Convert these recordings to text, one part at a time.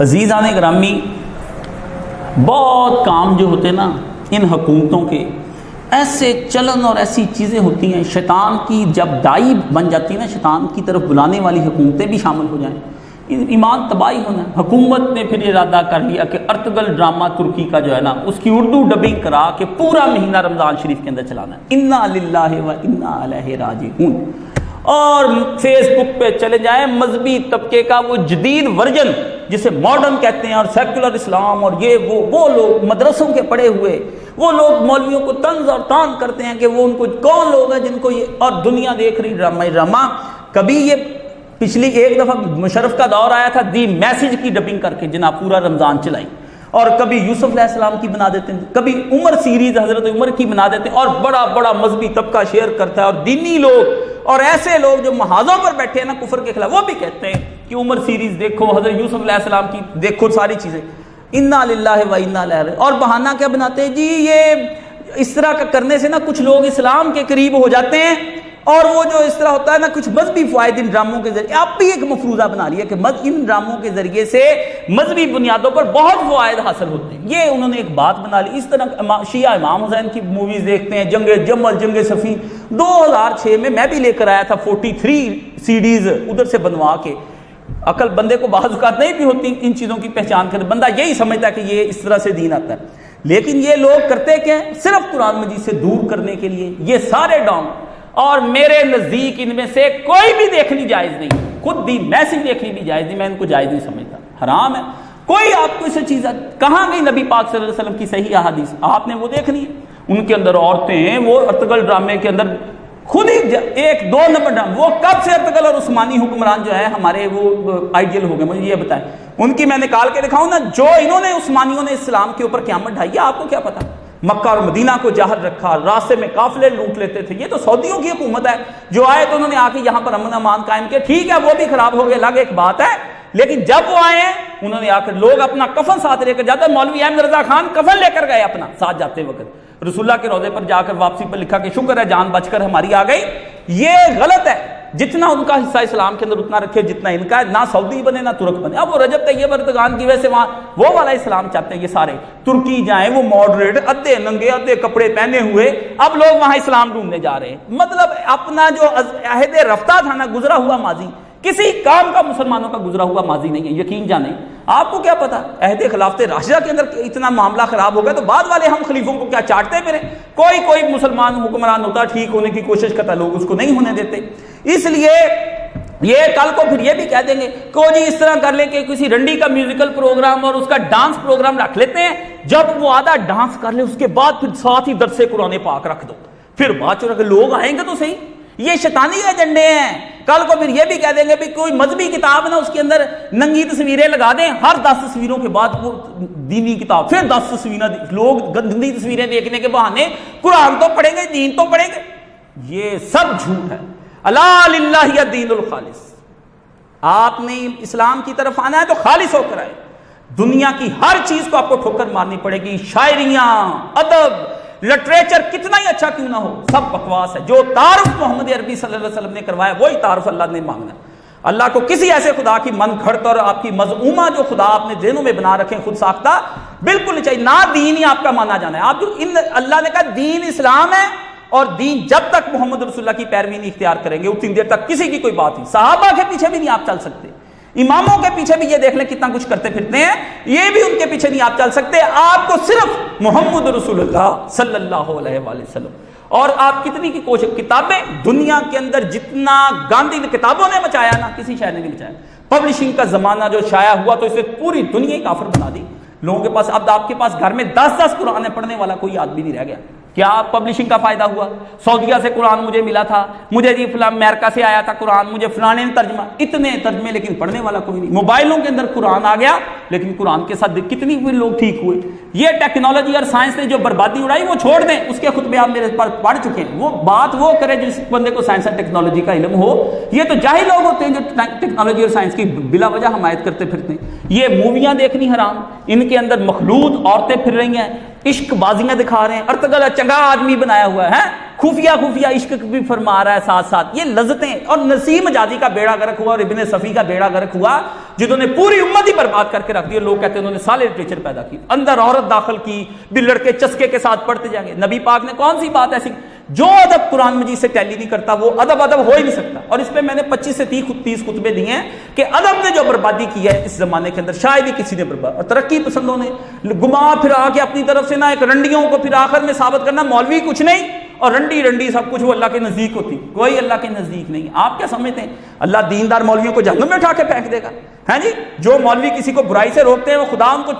عزیزان گرامی، بہت کام جو ہوتے نا ان حکومتوں کے، ایسے چلن اور ایسی چیزیں ہوتی ہیں، شیطان کی جب دائی بن جاتی ہے نا، شیطان کی طرف بلانے والی حکومتیں بھی شامل ہو جائیں، ایمان تباہی ہونا ہے۔ حکومت نے پھر ارادہ کر لیا کہ ارتگل ڈرامہ ترکی کا جو ہے نا، اس کی اردو ڈبنگ کرا کے پورا مہینہ رمضان شریف کے اندر چلانا ہے، انا للہ و انا الیہ راجعون۔ اور فیس بک پہ چلے جائیں، مذہبی طبقے کا وہ جدید ورژن جسے ماڈرن کہتے ہیں، اور سیکولر اسلام، اور یہ وہ لوگ مدرسوں کے پڑھے ہوئے وہ لوگ مولویوں کو طنز اور تان کرتے ہیں کہ وہ ان کو کون لوگ ہیں جن کو یہ، اور دنیا دیکھ رہی ڈرامہ۔ کبھی یہ پچھلی ایک دفعہ مشرف کا دور آیا تھا دی میسج کی ڈبنگ کر کے جناب پورا رمضان چلائی، اور کبھی یوسف علیہ السلام کی بنا دیتے ہیں، کبھی عمر سیریز حضرت عمر کی بنا دیتے ہیں، اور بڑا بڑا مذہبی طبقہ شیئر کرتا ہے، اور دینی لوگ اور ایسے لوگ جو محاذوں پر بیٹھے ہیں نا کفر کے خلاف، وہ بھی کہتے ہیں کہ عمر سیریز دیکھو، حضرت یوسف علیہ السلام کی دیکھو، ساری چیزیں انا للہ و انا الیہ راجعون۔ اور بہانہ کیا بناتے ہیں جی، یہ اس طرح کا کرنے سے نا کچھ لوگ اسلام کے قریب ہو جاتے ہیں، اور وہ جو اس طرح ہوتا ہے نا کچھ مذہبی فوائد ان ڈراموں کے ذریعے، آپ بھی ایک مفروضہ بنا لیا کہ ان ڈراموں کے ذریعے سے مذہبی بنیادوں پر بہت فوائد حاصل ہوتے ہیں، یہ انہوں نے ایک بات بنا لی۔ اس طرح شیعہ امام حسین کی موویز دیکھتے ہیں، جنگ جمل، جنگ صفین، 2006 میں میں بھی لے کر آیا تھا 43 CDs ادھر سے بنوا کے۔ عقل بندے کو بعض اوقات نہیں بھی ہوتی ان چیزوں کی پہچان کرے، بندہ یہی سمجھتا ہے کہ یہ اس طرح سے دین آتا ہے، لیکن یہ لوگ کرتے کیا ہیں، صرف قرآن مجید سے دور کرنے کے لیے یہ سارے ڈانگ۔ اور میرے نزدیک ان میں سے کوئی بھی دیکھنی جائز نہیں، خود دی میسج دیکھنی بھی جائز نہیں، میں ان کو جائز نہیں سمجھتا، حرام ہے۔ کوئی آپ کو اسے چیز کہاں گئی نبی پاک صلی اللہ علیہ وسلم کی صحیح احادیث، آپ نے وہ دیکھنی ہے؟ ان کے اندر عورتیں ہیں، وہ ارتگل ڈرامے کے اندر خود ہی 1-2 نمبر ڈرامے، وہ کب سے ارتگل اور عثمانی حکمران جو ہے ہمارے وہ آئیڈیل ہو گئے، مجھے یہ بتائیں، ان کی میں نکال کے دکھاؤں نا، جو انہوں نے عثمانیوں نے اسلام کے اوپر قیامت ڈھائی ہے، آپ کو کیا پتا؟ مکہ اور مدینہ کو جہر رکھا، راستے میں قافلے لوٹ لیتے تھے، یہ تو سعودیوں کی حکومت ہے، جو آئے تو انہوں نے آ کے یہاں پر امن امان قائم کیا، ٹھیک ہے وہ بھی خراب ہو گئے، الگ ایک بات ہے، لیکن جب وہ آئے ہیں انہوں نے آ کر لوگ اپنا کفن ساتھ لے کر جاتے، مولوی احمد رضا خان کفن لے کر گئے اپنا ساتھ جاتے وقت، رسول اللہ کے روضے پر جا کر واپسی پر لکھا کہ شکر ہے جان بچ کر ہماری آ گئی۔ یہ غلط ہے، جتنا ان کا حصہ اسلام کے اندر اتنا رکھے جتنا ان کا ہے، نہ سعودی بنے نہ ترک بنے۔ اب وہ رجب طیب اردگان کی وجہ سے وہاں وہ والا اسلام چاہتے ہیں، یہ سارے ترکی جائیں وہ ماڈریٹ، ادھے ننگے ادھے کپڑے پہنے ہوئے، اب لوگ وہاں اسلام ڈھونڈنے جا رہے ہیں۔ مطلب اپنا جو عہد رفتہ تھا نا، گزرا ہوا ماضی، کسی کام کا مسلمانوں کا گزرا ہوا ماضی نہیں ہے، یقین جانیں۔ آپ کو کیا پتا عہد خلافت راشدہ کے اندر اتنا معاملہ خراب ہو گیا تو بعد والے ہم خلیفوں کو کیا چاٹتے پھریں؟ کوئی مسلمان حکمران ہوتا ٹھیک ہونے کی کوشش کرتا، لوگ اس کو نہیں ہونے دیتے۔ اس لیے یہ کل کو پھر یہ بھی کہہ دیں گے کہ جی اس طرح کر لیں کہ کسی رنڈی کا میوزیکل پروگرام اور اس کا ڈانس پروگرام رکھ لیتے ہیں، جب وہ آدھا ڈانس کر لے اس کے بعد پھر ساتھ ہی درس قرآن پاک رکھ دو، پھر بات چل رہا کہ لوگ آئیں گے تو صحیح۔ یہ شیطانی ایجنڈے ہیں۔ کل کو پھر یہ بھی کہہ دیں گے بھی کوئی مذہبی کتاب نا، اس کے اندر ننگی تصویریں لگا دیں، ہر 10 تصویروں کے بعد وہ دینی کتاب، پھر 10 تصویریں، لوگ گندی تصویریں دیکھنے کے بہانے قرآن تو پڑھیں گے، دین تو پڑھیں گے۔ یہ سب جھوٹ ہے۔ الا للہ الدین الخالص، آپ نے اسلام کی طرف آنا ہے تو خالص ہو کر آئے، دنیا کی ہر چیز کو آپ کو ٹھوکر مارنی پڑے گی، شاعریاں، ادب، لٹریچر کتنا ہی اچھا کیوں نہ ہو، سب بکواس ہے۔ جو تعارف محمد عربی صلی اللہ علیہ وسلم نے کروایا وہی تعارف اللہ نے مانگنا ہے۔ اللہ کو کسی ایسے خدا کی من گھڑت اور آپ کی مزعومہ جو خدا آپ نے ذہنوں میں بنا رکھے خود ساختہ بالکل نہیں چاہیے، نہ دین ہی آپ کا مانا جانا ہے۔ آپ جو اللہ نے کہا دین اسلام ہے، اور دین جب تک محمد رسول اللہ کی پیروی نہیں اختیار کریں گے اتنی دیر تک کسی کی کوئی بات نہیں۔ صحابہ کے پیچھے بھی نہیں آپ چل سکتے، اماموں کے پیچھے بھی یہ دیکھ لیں کتنا کچھ کرتے پھرتے ہیں، یہ بھی ان کے پیچھے نہیں آپ چل سکتے۔ آپ کو صرف محمد رسول اللہ صلی اللہ علیہ وآلہ وسلم، اور آپ کتنی کی کوشش، کتابیں دنیا کے اندر جتنا گاندھی نے کتابوں نے مچایا نا، کسی شاعر نے نہیں مچایا۔ پبلشنگ کا زمانہ جو شائع ہوا تو اسے پوری دنیا ہی کافر بنا دی لوگوں کے پاس۔ اب آپ کے پاس گھر میں 10 قرآن پڑھنے والا کوئی آدمی نہیں رہ گیا۔ کیا پبلشنگ کا فائدہ ہوا؟ سعودیہ سے قرآن مجھے ملا تھا، مجھے جی فلاں امریکہ سے آیا تھا قرآن، مجھے فلانے نے ترجمہ، اتنے ترجمے، لیکن پڑھنے والا کوئی نہیں۔ موبائلوں کے اندر قرآن آ گیا، لیکن قرآن کے ساتھ کتنی بھی لوگ ٹھیک ہوئے۔ یہ ٹیکنالوجی اور سائنس نے جو بربادی اڑائی وہ چھوڑ دیں، اس کے خطبے آپ میرے پاس پڑھ چکے ہیں۔ وہ بات وہ کرے جس بندے کو سائنس اور ٹیکنالوجی کا علم ہو۔ یہ تو جاہل لوگ ہوتے ہیں جو ٹیکنالوجی اور سائنس کی بلا وجہ حمایت کرتے پھرتے ہیں۔ یہ موویاں دیکھنی حرام، ان کے اندر مخلوط عورتیں پھر رہی ہیں، عشق بازیاں دکھا رہے ہیں، ارتگل چنگا آدمی بنایا ہوا ہے، خفیہ عشق بھی فرما رہا ہے ساتھ ساتھ۔ یہ لذتیں اور نسیم مجازی کا بیڑا غرق ہوا اور ابن صفی کا بیڑا غرق ہوا۔ جنہوں نے پوری امت ہی برباد کر کے رکھ دی. لوگ کہتے ہیں انہوں نے سالے لٹریچر پیدا کی, اندر عورت داخل کی, بھی لڑکے چسکے کے ساتھ پڑھتے جائیں گے. نبی پاک نے کون سی بات ایسی, جو ادب قرآن مجید سے ٹیلی نہیں کرتا وہ ادب ہو ہی نہیں سکتا. اور اس پہ میں نے 25 سے 30 خطبے دیے ہیں کہ ادب نے جو بربادی کی ہے اس زمانے کے اندر شاید ہی کسی نے برباد. اور ترقی پسندوں نے گما پھرا کے اپنی طرف سے نہ ایک رنڈیوں کو پھر آخر میں ثابت کرنا مولوی کچھ نہیں اور رنڈی سب کچھ وہ اللہ کے نزدیک ہوتی. کوئی اللہ کے نزدیک نہیں. آپ کیا سمجھتے ہیں اللہ دیندار مولویوں کو جہنم میں اٹھا کے پھینک دے گا؟ ہیں جی, جو مولوی کسی کو برائی سے روکتے ہیں وہ خدا ان کو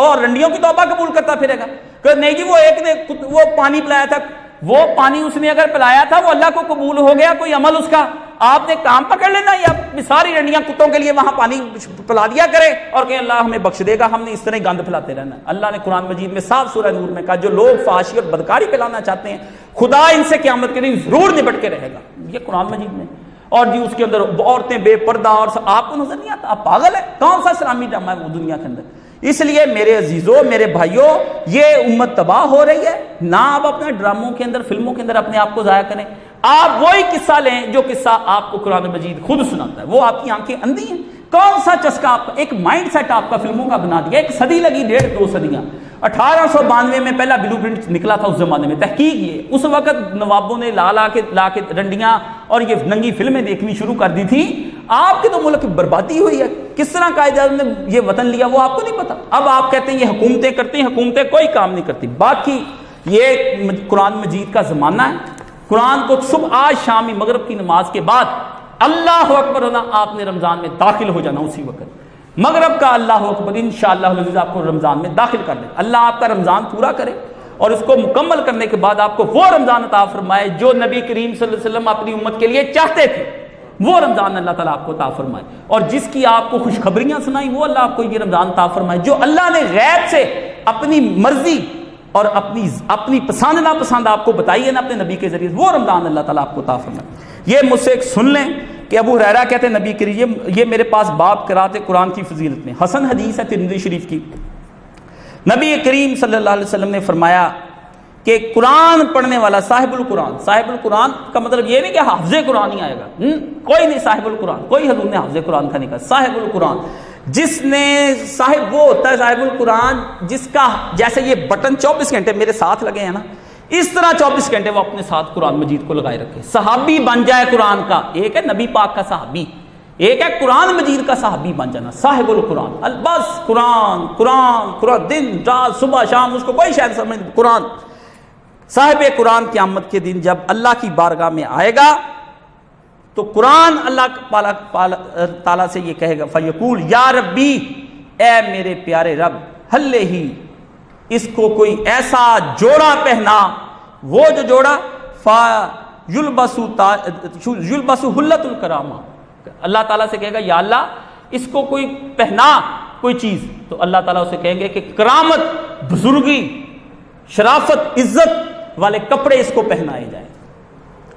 اور رنڈیوں کی توبہ قبول کرتا پھرے گا کہ نہیں جی وہ ایک نے وہ پانی پلایا تھا, وہ پانی اس نے اگر پلایا تھا وہ اللہ کو قبول ہو گیا, کوئی عمل اس کا آپ نے کام پکڑ لینا یا ساری رنڈیاں کتوں کے لیے وہاں پانی پلا دیا کرے اور کہ اللہ ہمیں بخش دے گا, ہم نے اس طرح گند پھیلاتے رہنا. اللہ نے قرآن مجید میں صاف سورہ نور میں کہا جو لوگ فحاشی اور بدکاری پھیلانا چاہتے ہیں خدا ان سے قیامت کے دن ضرور نپٹ کے رہے گا. یہ قرآن مجید میں. اور جی اس کے اندر عورتیں بے پردہ اور آپ کو نظر نہیں آتا, آپ پاگل ہیں, کون سا اسلامی ڈرامہ ہے وہ دنیا کے اندر. اس لیے میرے عزیزوں میرے بھائیوں یہ امت تباہ ہو رہی ہے. نہ آپ اپنے ڈراموں کے اندر فلموں کے اندر اپنے آپ کو ضائع کریں, آپ وہی قصہ لیں جو قصہ آپ کو قرآن مجید خود سناتا ہے. وہ آپ کی آنکھیں اندھی ہیں. کون سا چسکا آپ کا ایک مائنڈ سیٹ آپ کا فلموں کا بنا دیا. ایک صدی لگی, 1.5-2 صدیاں. 1892 میں پہلا بلو پرنٹ نکلا تھا اس زمانے میں. تحقیق یہ اس وقت نوابوں نے لا کے رنڈیاں اور یہ ننگی فلمیں دیکھنی شروع کر دی تھی. آپ کے تو ملک کی بربادی ہوئی ہے. کس طرح قائد اعظم نے یہ وطن لیا وہ آپ کو نہیں پتا. اب آپ کہتے ہیں یہ حکومتیں کرتی ہیں, حکومتیں کوئی کام نہیں کرتی. باقی یہ قرآن مجید کا زمانہ ہے. قرآن کو صبح آج شامی مغرب کی نماز کے بعد اللہ اکبر ہونا, آپ نے رمضان میں داخل ہو جانا اسی وقت. مغرب کا اللہ اکبر انشاءاللہ العزیز آپ کو رمضان میں داخل کر دے. اللہ آپ کا رمضان پورا کرے اور اس کو مکمل کرنے کے بعد آپ کو وہ رمضان عطا فرمائے جو نبی کریم صلی اللہ علیہ وسلم اپنی امت کے لیے چاہتے تھے. وہ رمضان اللہ تعالیٰ آپ کو عطا فرمائے. اور جس کی آپ کو خوشخبریاں سنائی وہ اللہ آپ کو یہ رمضان عطا فرمائے. جو اللہ نے غیب سے اپنی مرضی اور اپنی پسند ناپسند آپ کو بتائی ہے نا اپنے نبی کے ذریعے, وہ رمضان اللہ تعالیٰ آپ کو عطا فرمائے. یہ مجھ سے ایک سن لیں کہ ابو ہریرہ کہتے ہیں نبی کریم یہ میرے پاس باب قرات قرآن کی فضیلت میں, حسن حدیث ہے ترمذی شریف کی. نبی کریم صلی اللہ علیہ وسلم نے فرمایا کہ قرآن پڑھنے والا صاحب القرآن کا مطلب یہ نہیں کہ حافظ قرآن ہی آئے گا, کوئی نہیں صاحب القرآن, کوئی حضور نے حافظ قرآن کا نہیں کہا. صاحب القرآن جس نے صاحب وہ ہوتا ہے صاحب القرآن جس کا جیسے یہ بٹن 24 گھنٹے میرے ساتھ لگے ہیں نا, اس طرح 24 گھنٹے وہ اپنے ساتھ قرآن مجید کو لگائے رکھے. صحابی بن جائے قرآن کا. ایک ہے نبی پاک کا صحابی, ایک ہے قرآن مجید کا صحابی بن جانا. صاحب القرآن بس قرآن دن رات صبح شام اس کو کوئی شاید سمجھ. قرآن صاحب قرآن قیامت کے دن جب اللہ کی بارگاہ میں آئے گا تو قرآن اللہ تعالیٰ سے یہ کہے گا فیقول یا ربی, اے میرے پیارے رب, حلے ہی اس کو کوئی ایسا جوڑا پہنا, وہ جو جوڑا یلبسو حلت الکرامہ. اللہ تعالیٰ سے کہے گا یا اللہ اس کو کوئی پہنا کوئی چیز, تو اللہ تعالیٰ اسے کہیں گے کہ کرامت, بزرگی, شرافت, عزت والے کپڑے اس کو پہنائے جائیں.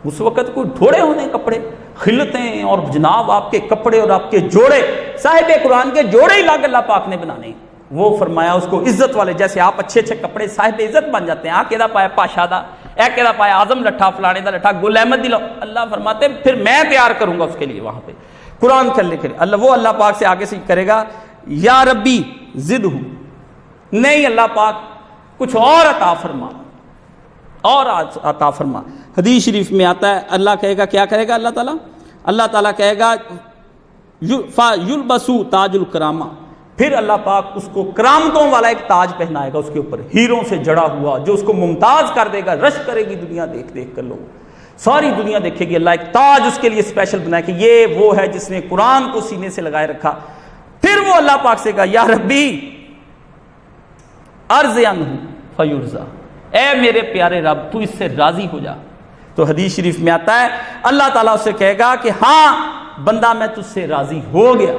اس وقت کوئی ڈھوڑے ہونے کپڑے, خلتیں اور جناب آپ کے کپڑے اور آپ کے جوڑے, صاحب قرآن کے جوڑے ہی لاگ اللہ پاک نے بنانے. وہ فرمایا اس کو عزت والے, جیسے آپ اچھے کپڑے صاحب عزت بن جاتے ہیں. کہدا پایا پاشا دا, کہدا پایا اعظم لٹھا, فلانے دا لٹھا, گل احمد دلا. اللہ فرماتے پھر میں تیار کروں گا اس کے لیے وہاں پہ قرآن کر کے اللہ. وہ اللہ پاک سے آگے سے کرے گا یا ربی زد ہوں, نہیں اللہ پاک کچھ اور عطا فرما, اور عطا فرما. حدیث شریف میں آتا ہے اللہ کہے گا کیا کرے گا اللہ تعالیٰ کہے گا یلبسو تاج الکرامہ, پھر اللہ پاک اس کو کرامتوں والا ایک تاج پہنائے گا اس کے اوپر, ہیروں سے جڑا ہوا, جو اس کو ممتاز کر دے گا. رش کرے گی دنیا دیکھ کر, لوگ ساری دنیا دیکھے گی. اللہ ایک تاج اس کے لیے اسپیشل بنائے کہ یہ وہ ہے جس نے قرآن کو سینے سے لگائے رکھا. پھر وہ اللہ پاک سے کہا یا ربی ارض عنہ فیرضا, اے میرے پیارے رب تو اس سے راضی ہو جا. تو حدیث شریف میں آتا ہے اللہ تعالیٰ اسے کہے گا کہ ہاں بندہ میں تجھ سے راضی ہو گیا.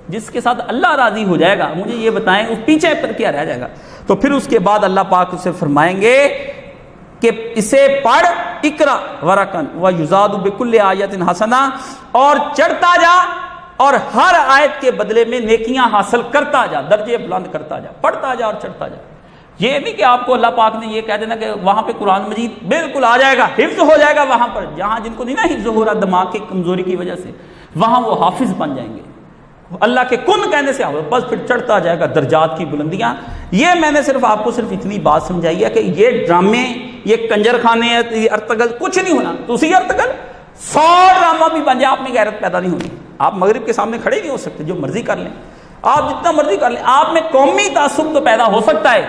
جس کے ساتھ اللہ راضی ہو جائے گا مجھے یہ بتائیں اس پیچھے پر کیا رہ جائے گا. تو پھر اس کے بعد اللہ پاک اسے فرمائیں گے کہ اسے پڑھ اقرا ورقن ویزاد بکل آیت حسنہ, اور چڑھتا جا اور ہر آیت کے بدلے میں نیکیاں حاصل کرتا جا, درجے بلند کرتا جا, پڑھتا جا اور چڑھتا جا. یہ نہیں کہ آپ کو اللہ پاک نے یہ کہہ دینا کہ وہاں پہ قرآن مجید بالکل آ جائے گا, حفظ ہو جائے گا وہاں پر, جہاں جن کو نہیں نا حفظ ہو رہا دماغ کی کمزوری کی وجہ سے, وہاں وہ حافظ بن جائیں گے. اللہ کے کن کہنے سے بس پھر چڑھتا جائے گا درجات کی بلندیاں. یہ میں نے صرف آپ کو صرف اتنی بات سمجھائی ہے کہ یہ ڈرامے، یہ کنجر خانے، یہ ارتگل کچھ نہیں ہونا. تو اسی ارتگل 100 ڈرامہ بھی بن جائے، آپ میں غیرت پیدا نہیں ہونی. آپ مغرب کے سامنے کھڑے نہیں ہو سکتے، جو مرضی کر لیں، آپ جتنا مرضی کر لیں. آپ میں قومی تعصب تو پیدا ہو سکتا ہے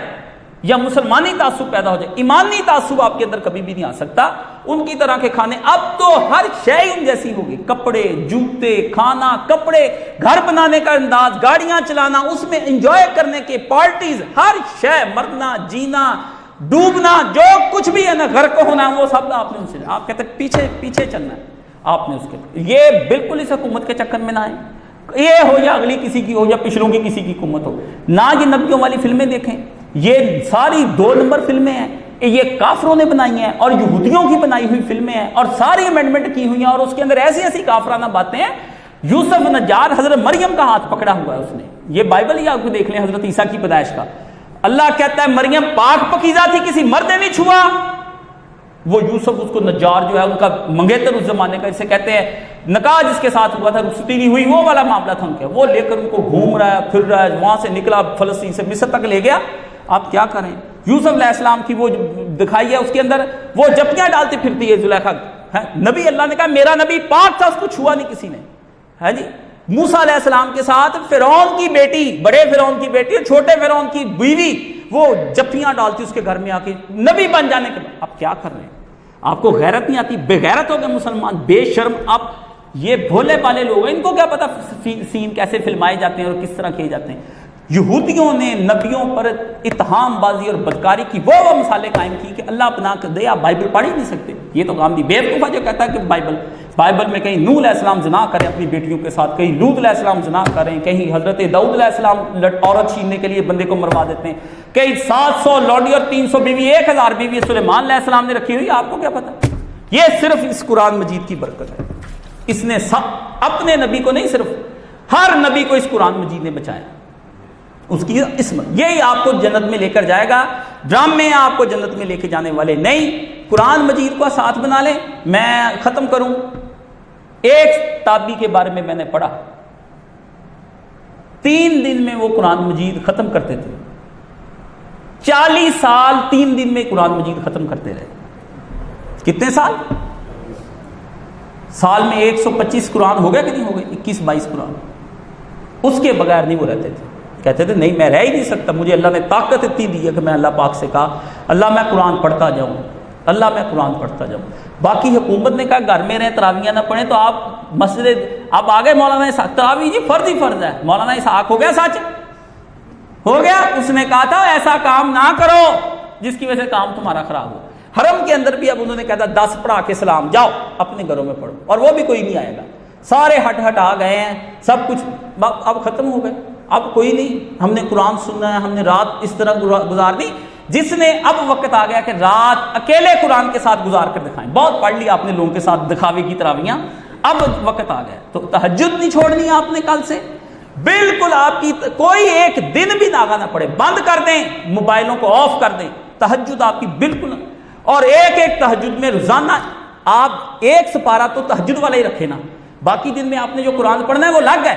یا مسلمانی تعصب پیدا ہو جائے، ایمانی تعصب آپ کے اندر کبھی بھی نہیں آ سکتا. ان کی طرح کے کھانے، اب تو ہر شے ان جیسی ہوگی، کپڑے، جوتے، کھانا، کپڑے، گھر بنانے کا انداز، گاڑیاں چلانا، اس میں انجوائے کرنے کے پارٹیز، ہر شے، مرنا، جینا، ڈوبنا، جو کچھ بھی ہے نا، غرق ہونا، وہ سب آپ نے ان سے، آپ کہتے ہیں پیچھے پیچھے چلنا ہے آپ نے اس کے. یہ بالکل اس حکومت کے چکر میں نہ آئے، یہ ہو یا اگلی کسی کی ہو یا پچھلوں کی کسی کی حکومت ہو. نہ یہ نبیوں والی فلمیں دیکھیں، یہ ساری 2 نمبر فلمیں ہیں، یہ کافروں نے بنائی ہیں اور یہودیوں کی بنائی ہوئی فلمیں ہیں اور ساری امینڈمنٹ کی ہوئی ہیں، اور اس کے اندر ایسی ایسی کافرانہ باتیں ہیں. یوسف نجار حضرت مریم کا ہاتھ پکڑا ہوا ہے اس نے. یہ بائبل ہی آپ کو دیکھ لیں، حضرت عیسیٰ کی پیدائش کا. اللہ کہتا ہے مریم پاک پکیزہ تھی، کسی مرد نے نہیں چھوا. وہ یوسف اس کو نجار جو ہے ان کا منگیتر اس زمانے کا، اسے کہتے ہیں نکاح جس کے ساتھ ہوا تھا رخصتی نہیں ہوئی، وہ والا معاملہ تھا ان کا. وہ لے کر ان کو گھوم رہا ہے، پھر رہا ہے، وہاں سے نکلا فلسطین سے مصر تک لے گیا. آپ کیا کریں؟ یوسف علیہ السلام کی وہ دکھائی ہے، اس کے اندر وہ جپیاں ڈالتی پھرتی ہے زلیخا. نبی اللہ نے کہا میرا نبی پاک تھا، اس کو چھوا نہیں کسی نے. ہے جی. موسیٰ علیہ السلام کے ساتھ فرعون کی بیٹی، بڑے فرعون کی بیٹی اور چھوٹے فرعون کی بیوی، وہ جپیاں ڈالتی اس کے گھر میں آ کے نبی بن جانے کے بعد. آپ کیا کر رہے ہیں؟ آپ کو غیرت نہیں آتی؟ بے غیرت ہو گئے مسلمان، بے شرم. آپ یہ بھولے بالے لوگ ہیں، ان کو کیا پتا سین کیسے فلمائے جاتے ہیں اور کس طرح کیے جاتے ہیں. یہودیوں نے نبیوں پر اتہام بازی اور بدکاری کی وہ مثالیں قائم کی کہ اللہ پناہ کر دے، آپ بائبل پڑھ ہی نہیں سکتے. یہ تو کام نہیں. بیوقوفہ جو کہتا ہے کہ بائبل میں کہیں نوح علیہ السلام زنا کریں اپنی بیٹیوں کے ساتھ، کہیں لوط علیہ السلام زنا کریں، کہیں حضرت داؤد علیہ السلام عورت چھیننے کے لیے بندے کو مروا دیتے ہیں، کہیں 700 لوڈی اور 300 بیوی، 1000 بیوی سلیمان علیہ السلام نے رکھی ہوئی. آپ کو کیا پتا؟ یہ صرف اس قرآن مجید کی برکت ہے. اس نے اپنے نبی کو نہیں، صرف ہر نبی کو اس قرآن مجید نے بچایا. اس کی عصمت یہی آپ کو جنت میں لے کر جائے گا. ڈرامے آپ کو جنت میں لے کے جانے والے نہیں. قرآن مجید کو ساتھ بنا لیں. میں ختم کروں. ایک تابعی کے بارے میں نے پڑھا، 3 دن میں وہ قرآن مجید ختم کرتے تھے. 40 سال 3 دن میں قرآن مجید ختم کرتے رہے. کتنے سال؟ سال میں 125 قرآن ہو گیا کہ نہیں ہو گئے؟ 21-22 قرآن. اس کے بغیر نہیں وہ رہتے تھے. کہتے تھے نہیں میں رہ ہی نہیں سکتا، مجھے اللہ نے طاقت اتنی دی ہے کہ میں اللہ پاک سے کہا اللہ میں قرآن پڑھتا جاؤں، اللہ میں قرآن پڑھتا جاؤں. باقی حکومت نے کہا گھر میں رہیں، تراویاں نہ پڑھیں، تو آپ مسجد اب آگے مولانا اسحاق، تراویح جی فرض ہی فرض ہے. مولانا اسحاق ہو گیا سچ، ہو گیا. اس نے کہا تھا ایسا کام نہ کرو جس کی وجہ سے کام تمہارا خراب ہو. حرم کے اندر بھی اب انہوں نے کہا تھا 10 پڑھا کے سلام جاؤ اپنے گھروں میں پڑھو، اور وہ بھی کوئی نہیں آئے گا. سارے ہٹ آ گئے ہیں، سب کچھ اب ختم ہو گئے. اب کوئی نہیں، ہم نے قرآن سننا ہے، ہم نے رات اس طرح گزارنی. جس نے اب وقت آ گیا کہ رات اکیلے قرآن کے ساتھ گزار کر دکھائیں. بہت پڑھ لیا آپ نے لوگوں کے ساتھ دکھاوے کی تراویحاں، اب وقت آ گیا. تو تہجد نہیں چھوڑنی آپ نے کل سے. بالکل آپ کی کوئی ایک دن بھی ناغہ نہ پڑے، بند کر دیں، موبائلوں کو آف کر دیں. تہجد آپ کی بالکل. اور ایک تہجد میں روزانہ آپ 1 سپارہ تو تہجد والا ہی رکھے نا. باقی دن میں آپ نے جو قرآن پڑھنا ہے وہ لگ گئے.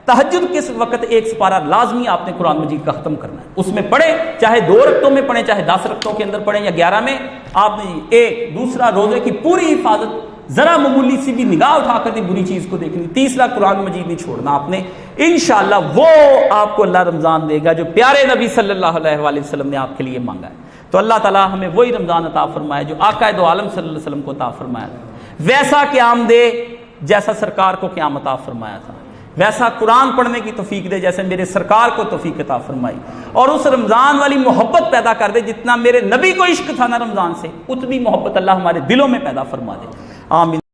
تہجد کس وقت 1 سپارہ لازمی آپ نے قرآن مجید کا ختم کرنا ہے. اس میں پڑھیں، چاہے 2 رکعتوں میں پڑھیں، چاہے 10 رکعتوں کے اندر پڑھیں یا 11 میں. آپ نے ایک دوسرا روزے کی پوری حفاظت، ذرا معمولی سی بھی نگاہ اٹھا کر نہیں بری چیز کو دیکھنی. تیسرا قرآن مجید نہیں چھوڑنا آپ نے. انشاءاللہ وہ آپ کو اللہ رمضان دے گا جو پیارے نبی صلی اللہ علیہ وآلہ وسلم نے آپ کے لیے مانگا ہے. تو اللہ تعالیٰ ہمیں وہی رمضان عطا فرمائے جو آقا دو عالم صلی اللہ علیہ وسلم کو عطا فرمایا تھا. ویسا قیام دے جیسا سرکار کو قیام عطا فرمایا تھا. ویسا قرآن پڑھنے کی توفیق دے جیسے میرے سرکار کو توفیق عطا فرمائی. اور اس رمضان والی محبت پیدا کر دے جتنا میرے نبی کو عشق تھا نا رمضان سے، اتنی محبت اللہ ہمارے دلوں میں پیدا فرما دے. آمین.